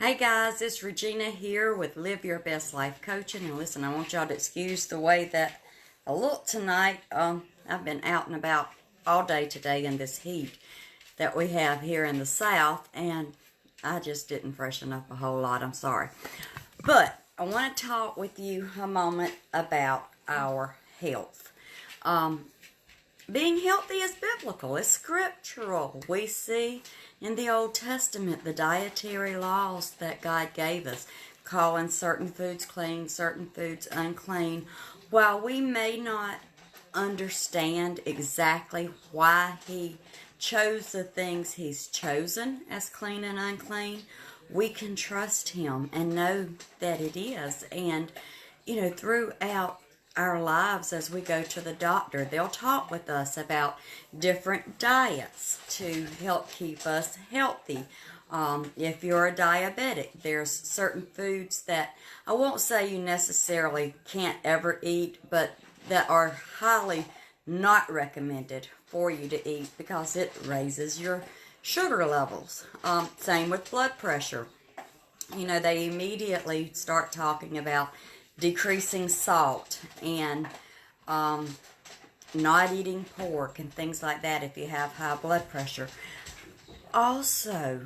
Hey guys, it's Regina here with Live Your Best Life Coaching. And listen, I want y'all to excuse the way that I look tonight. I've been out and about all day today in this heat that we have here in the South, and I just didn't freshen up a whole lot. I'm sorry. But I want to talk with you a moment about our health. Being healthy is biblical, it's scriptural. We see in the Old Testament the dietary laws that God gave us, calling certain foods clean, certain foods unclean. While we may not understand exactly why He chose the things He's chosen as clean and unclean, we can trust Him and know that it is. And, throughout our lives as we go to the doctor, they'll talk with us about different diets to help keep us healthy. If you're a diabetic, there's certain foods that I won't say you necessarily can't ever eat, but that are highly not recommended for you to eat because it raises your sugar levels. Same with blood pressure. They immediately start talking about decreasing salt and not eating pork and things like that if you have high blood pressure. Also,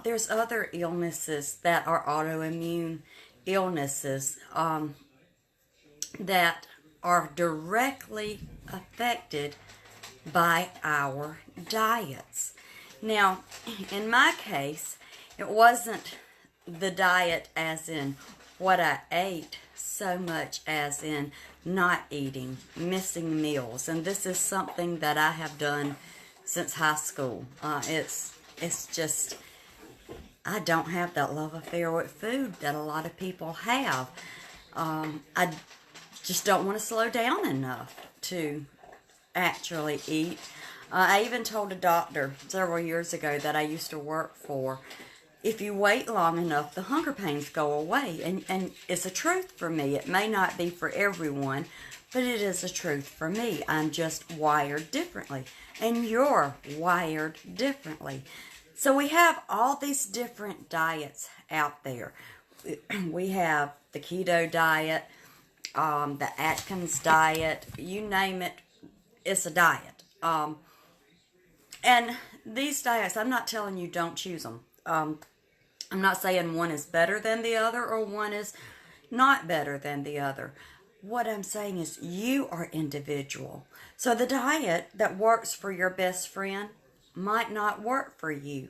there's other illnesses that are autoimmune illnesses that are directly affected by our diets. Now, in my case, it wasn't the diet as in what I ate so much as in not eating, missing meals. And this is something that I have done since high school. It's just, I don't have that love affair with food that a lot of people have. I just don't want to slow down enough to actually eat. I even told a doctor several years ago that I used to work for, if you wait long enough, the hunger pains go away. And it's a truth for me. It may not be for everyone, but it is a truth for me. I'm just wired differently. And you're wired differently. So we have all these different diets out there. We have the keto diet, the Atkins diet, you name it, it's a diet. And these diets, I'm not telling you don't choose them. I'm not saying one is better than the other or one is not better than the other. What I'm saying is you are individual. So the diet that works for your best friend might not work for you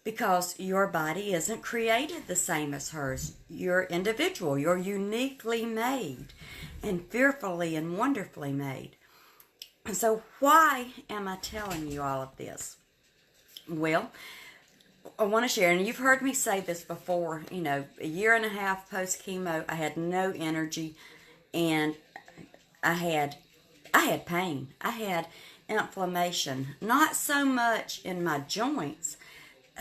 because your body isn't created the same as hers. You're individual. You're uniquely made and fearfully and wonderfully made. So why am I telling you all of this? Well, I want to share, and you've heard me say this before, a year and a half post-chemo, I had no energy, and I had pain. I had inflammation, not so much in my joints,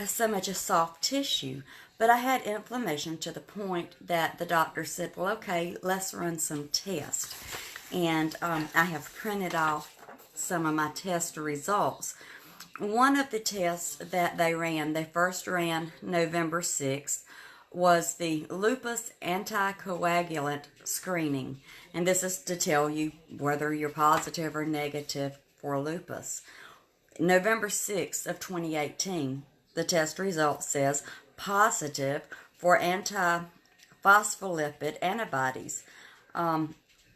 so much as soft tissue, but I had inflammation to the point that the doctor said, well, okay, let's run some tests. And I have printed off some of my test results. One of the tests that they first ran November 6th, was the lupus anticoagulant screening. And this is to tell you whether you're positive or negative for lupus. November 6th of 2018, the test result says positive for antiphospholipid antibodies,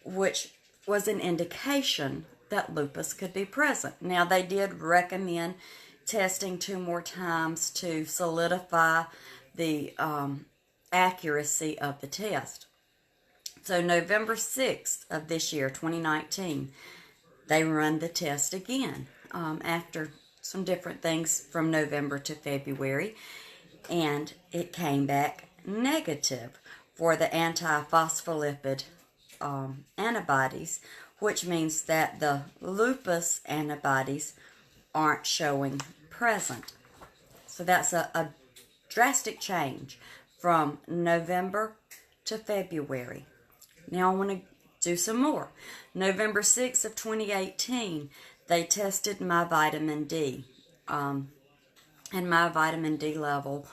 which was an indication that lupus could be present. Now, they did recommend testing 2 more times to solidify the accuracy of the test. So November 6th of this year, 2019, they run the test again after some different things from November to February, and it came back negative for the antiphospholipid antibodies, which means that the lupus antibodies aren't showing present. So that's a drastic change from November to February. Now I want to do some more. November 6th of 2018, they tested my vitamin D. And my vitamin D level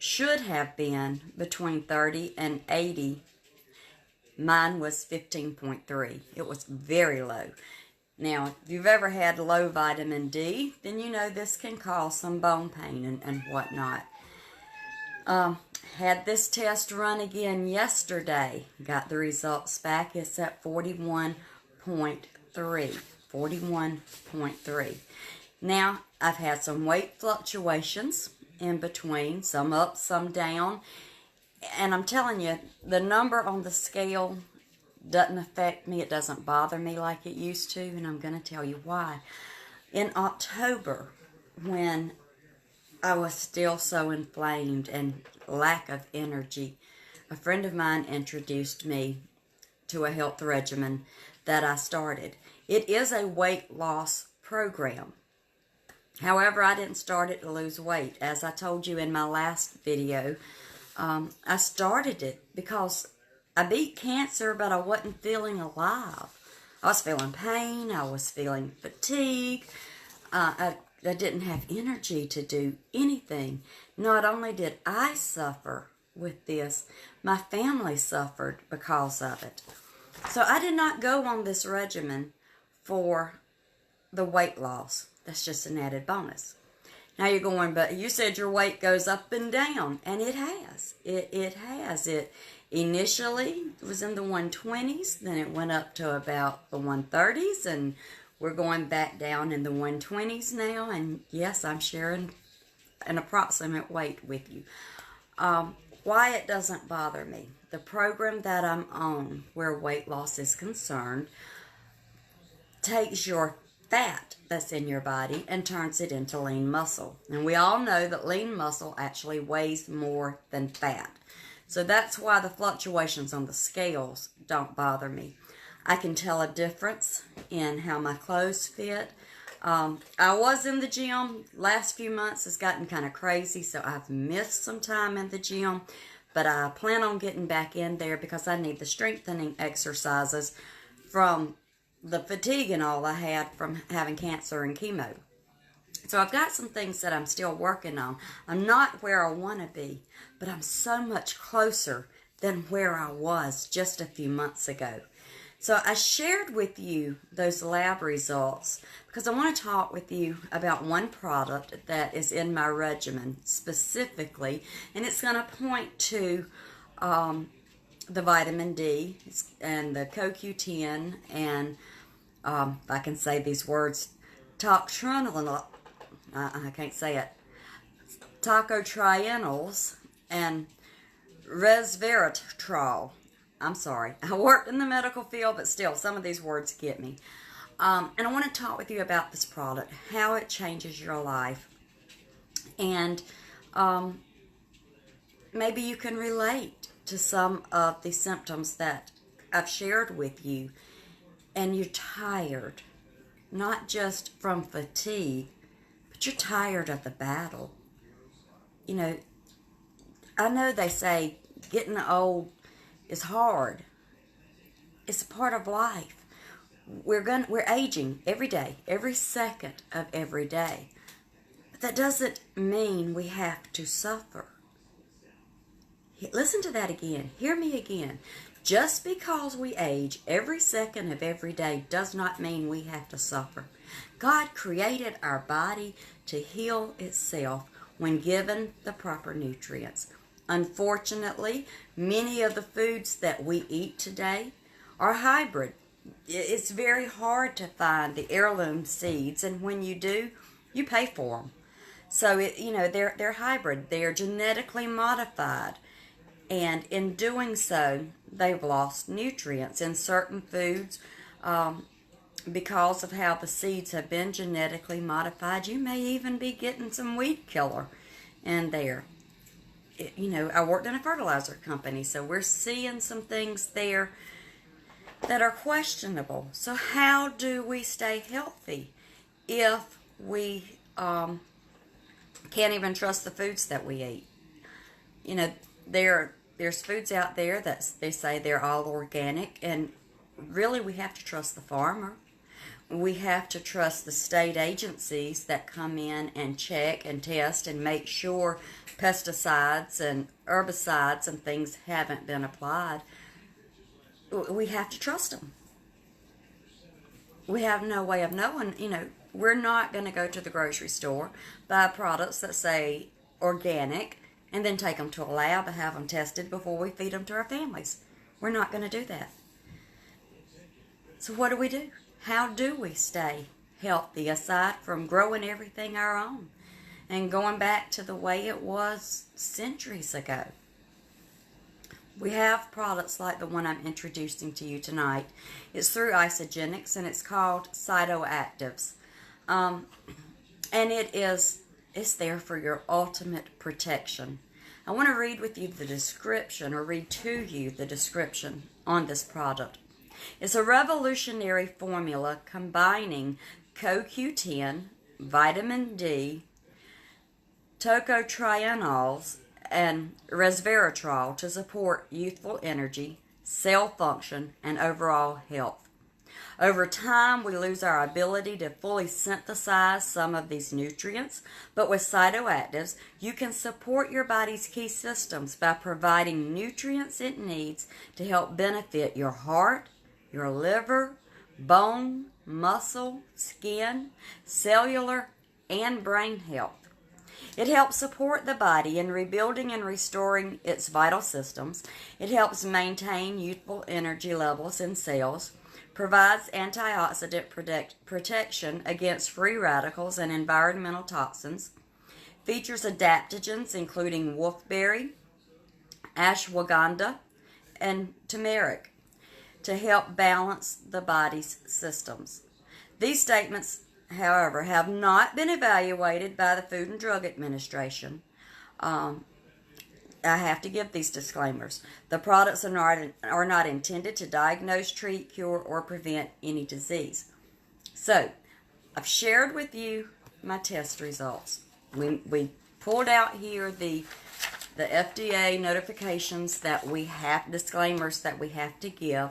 should have been between 30 and 80. Mine was 15.3. It was very low. Now, if you've ever had low vitamin D, then you know this can cause some bone pain and whatnot. Had this test run again yesterday. Got the results back. It's at 41.3. 41.3. Now, I've had some weight fluctuations in between, some up, some down. And I'm telling you, the number on the scale doesn't affect me. It doesn't bother me like it used to, and I'm going to tell you why. In October, when I was still so inflamed and lack of energy, a friend of mine introduced me to a health regimen that I started. It is a weight loss program. However, I didn't start it to lose weight. As I told you in my last video, I started it because I beat cancer, but I wasn't feeling alive. I was feeling pain. I was feeling fatigue. I didn't have energy to do anything. Not only did I suffer with this, my family suffered because of it. So I did not go on this regimen for the weight loss. That's just an added bonus. Now you're going, but you said your weight goes up and down, and it has. It has. It initially was in the 120s, then it went up to about the 130s, and we're going back down in the 120s now. And yes, I'm sharing an approximate weight with you. Why it doesn't bother me. The program that I'm on, where weight loss is concerned, takes your fat that's in your body and turns it into lean muscle. And we all know that lean muscle actually weighs more than fat. So that's why the fluctuations on the scales don't bother me. I can tell a difference in how my clothes fit. I was in the gym. Last few months has gotten kind of crazy, so I've missed some time in the gym. But I plan on getting back in there because I need the strengthening exercises from the fatigue and all I had from having cancer and chemo. So I've got some things that I'm still working on. I'm not where I want to be, but I'm so much closer than where I was just a few months ago. So I shared with you those lab results because I want to talk with you about one product that is in my regimen specifically, and it's going to point to the vitamin D and the CoQ10 and if I can say these words, tocotrienol, I can't say it, tocotrienols and resveratrol. I'm sorry. I worked in the medical field, but still, some of these words get me. And I want to talk with you about this product, how it changes your life, and maybe you can relate to some of the symptoms that I've shared with you, and you're tired, not just from fatigue, but you're tired of the battle. You know, I know they say getting old is hard. It's a part of life. We're aging every day, every second of every day. But that doesn't mean we have to suffer. Listen to that again. Hear me again. Just because we age every second of every day does not mean we have to suffer. God created our body to heal itself when given the proper nutrients. Unfortunately, many of the foods that we eat today are hybrid. It's very hard to find the heirloom seeds, and when you do, you pay for them. So they're hybrid. They're genetically modified, and in doing so, they've lost nutrients in certain foods because of how the seeds have been genetically modified. You may even be getting some weed killer in there. I worked in a fertilizer company, so we're seeing some things there that are questionable. So how do we stay healthy if we can't even trust the foods that we eat? There's foods out there that they say they're all organic, and really we have to trust the farmer. We have to trust the state agencies that come in and check and test and make sure pesticides and herbicides and things haven't been applied. We have to trust them. We have no way of knowing, we're not going to go to the grocery store, buy products that say organic, and then take them to a lab and have them tested before we feed them to our families. We're not going to do that. So what do? How do we stay healthy aside from growing everything our own and going back to the way it was centuries ago? We have products like the one I'm introducing to you tonight. It's through Isogenics, and it's called Cytoactives. And it's there for your ultimate protection. I want to read with you the description, or read to you the description on this product. It's a revolutionary formula combining CoQ10, vitamin D, tocotrienols, and resveratrol to support youthful energy, cell function, and overall health. Over time, we lose our ability to fully synthesize some of these nutrients, but with Cytoactives, you can support your body's key systems by providing nutrients it needs to help benefit your heart, your liver, bone, muscle, skin, cellular, and brain health. It helps support the body in rebuilding and restoring its vital systems. It helps maintain youthful energy levels in cells, provides antioxidant protection against free radicals and environmental toxins, features adaptogens including wolfberry, ashwagandha, and turmeric to help balance the body's systems. These statements, however, have not been evaluated by the Food and Drug Administration. I have to give these disclaimers. The products are not intended to diagnose, treat, cure, or prevent any disease. So, I've shared with you my test results. We pulled out here the FDA notifications that we have, disclaimers that we have to give.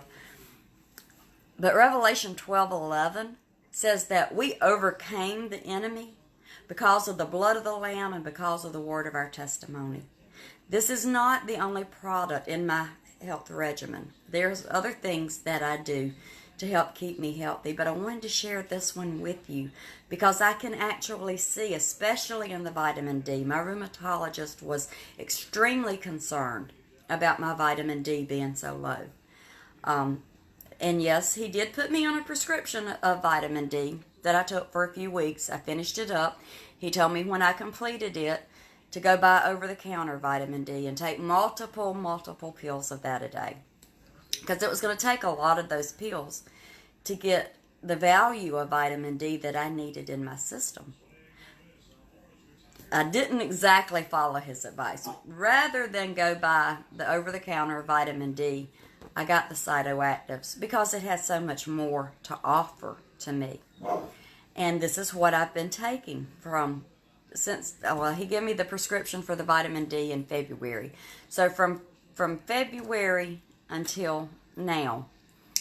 But Revelation 12:11 says that we overcame the enemy because of the blood of the Lamb and because of the word of our testimony. This is not the only product in my health regimen. There's other things that I do to help keep me healthy, but I wanted to share this one with you because I can actually see, especially in the vitamin D, my rheumatologist was extremely concerned about my vitamin D being so low. And yes, he did put me on a prescription of vitamin D that I took for a few weeks. I finished it up. He told me when I completed it to go buy over-the-counter vitamin D and take multiple pills of that a day. Because it was going to take a lot of those pills to get the value of vitamin D that I needed in my system. I didn't exactly follow his advice. Rather than go buy the over-the-counter vitamin D, I got the Cytoactives because it has so much more to offer to me. And this is what I've been taking since he gave me the prescription for the vitamin D in February. So from February until now,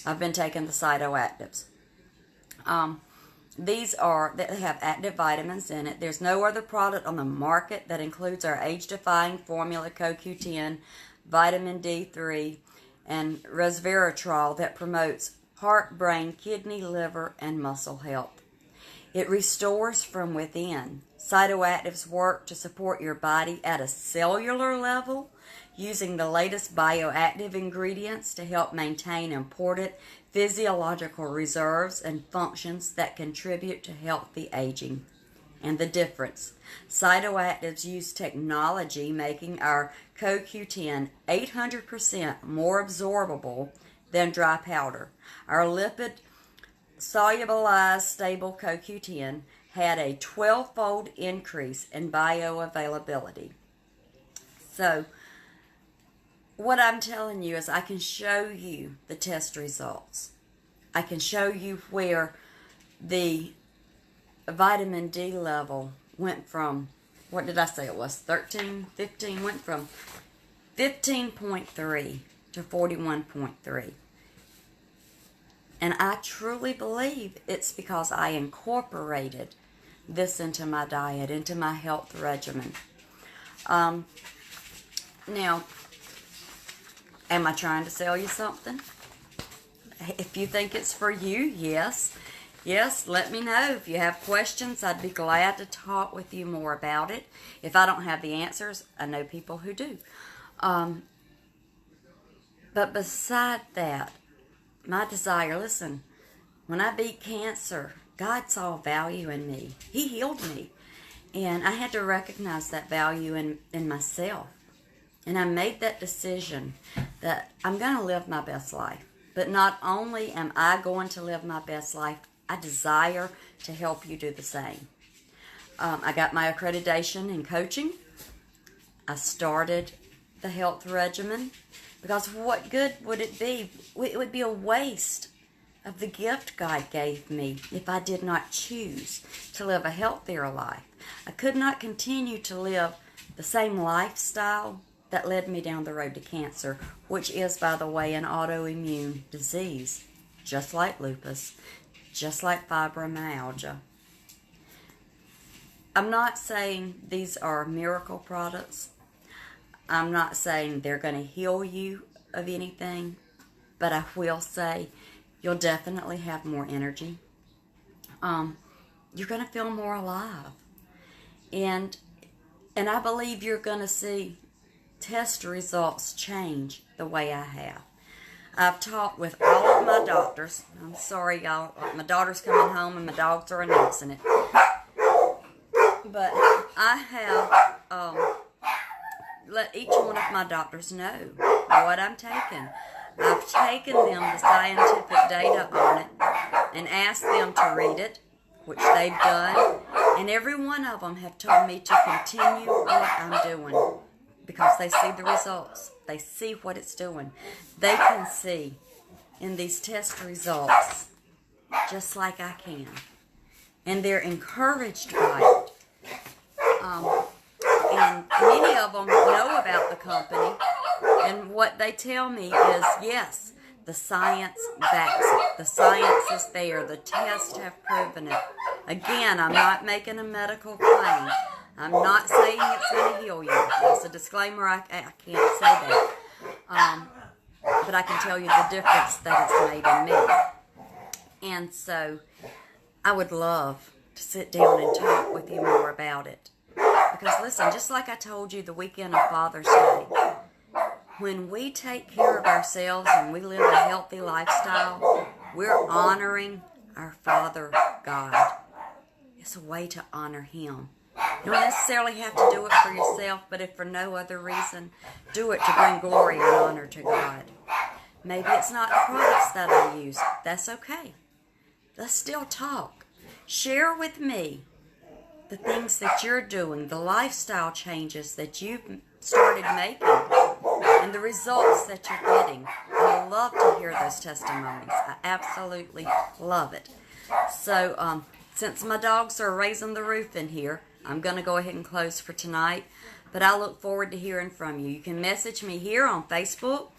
I've been taking the Cytoactives. They have active vitamins in it. There's no other product on the market that includes our age-defying formula CoQ10, vitamin D3, and resveratrol that promotes heart, brain, kidney, liver, and muscle health. It restores from within. Cytoactives work to support your body at a cellular level using the latest bioactive ingredients to help maintain important physiological reserves and functions that contribute to healthy aging. And the difference. Cytoactives use technology making our CoQ10 800% more absorbable than dry powder. Our lipid solubilized stable CoQ10 had a 12-fold increase in bioavailability. So, what I'm telling you is I can show you the test results. I can show you where the vitamin D level went from, what did I say it was, 13, 15, went from 15.3 to 41.3. And I truly believe it's because I incorporated this into my diet, into my health regimen. Now, am I trying to sell you something? If you think it's for you, yes. Yes, let me know. If you have questions, I'd be glad to talk with you more about it. If I don't have the answers, I know people who do. But beside that, my desire, listen, when I beat cancer, God saw value in me. He healed me. And I had to recognize that value in myself. And I made that decision that I'm going to live my best life. But not only am I going to live my best life, I desire to help you do the same. I got my accreditation in coaching. I started the health regimen because what good would it be? It would be a waste of the gift God gave me if I did not choose to live a healthier life. I could not continue to live the same lifestyle that led me down the road to cancer, which is, by the way, an autoimmune disease, just like lupus, just like fibromyalgia. I'm not saying these are miracle products. I'm not saying they're going to heal you of anything, but I will say you'll definitely have more energy. You're going to feel more alive. And I believe you're going to see test results change the way I have. I've talked with all of my doctors. I'm sorry, y'all. My daughter's coming home and my dogs are announcing it. But I have let each one of my doctors know what I'm taking. I've taken them the scientific data on it and asked them to read it, which they've done. And every one of them have told me to continue what I'm doing because they see the results. They see what it's doing. They can see in these test results just like I can. And they're encouraged by it. And many of them know about the company. And what they tell me is, yes, the science backs it. The science is there. The tests have proven it. Again, I'm not making a medical claim. I'm not saying it's going to heal you. That's a disclaimer. I can't say that. But I can tell you the difference that it's made in me. And so I would love to sit down and talk with you more about it. Because listen, just like I told you the weekend of Father's Day, when we take care of ourselves and we live a healthy lifestyle, we're honoring our Father God. It's a way to honor Him. You don't necessarily have to do it for yourself, but if for no other reason, do it to bring glory and honor to God. Maybe it's not the products that I use. That's okay. Let's still talk. Share with me the things that you're doing, the lifestyle changes that you've started making, and the results that you're getting. I love to hear those testimonies. I absolutely love it. So, since my dogs are raising the roof in here, I'm going to go ahead and close for tonight. But I look forward to hearing from you. You can message me here on Facebook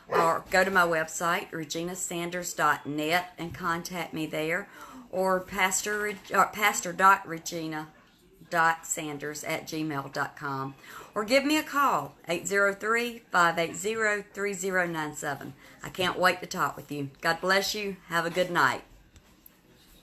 or go to my website, reginasanders.net, and contact me there. Or pastor.regina.sanders@gmail.com. Or give me a call, 803-580-3097. I can't wait to talk with you. God bless you. Have a good night.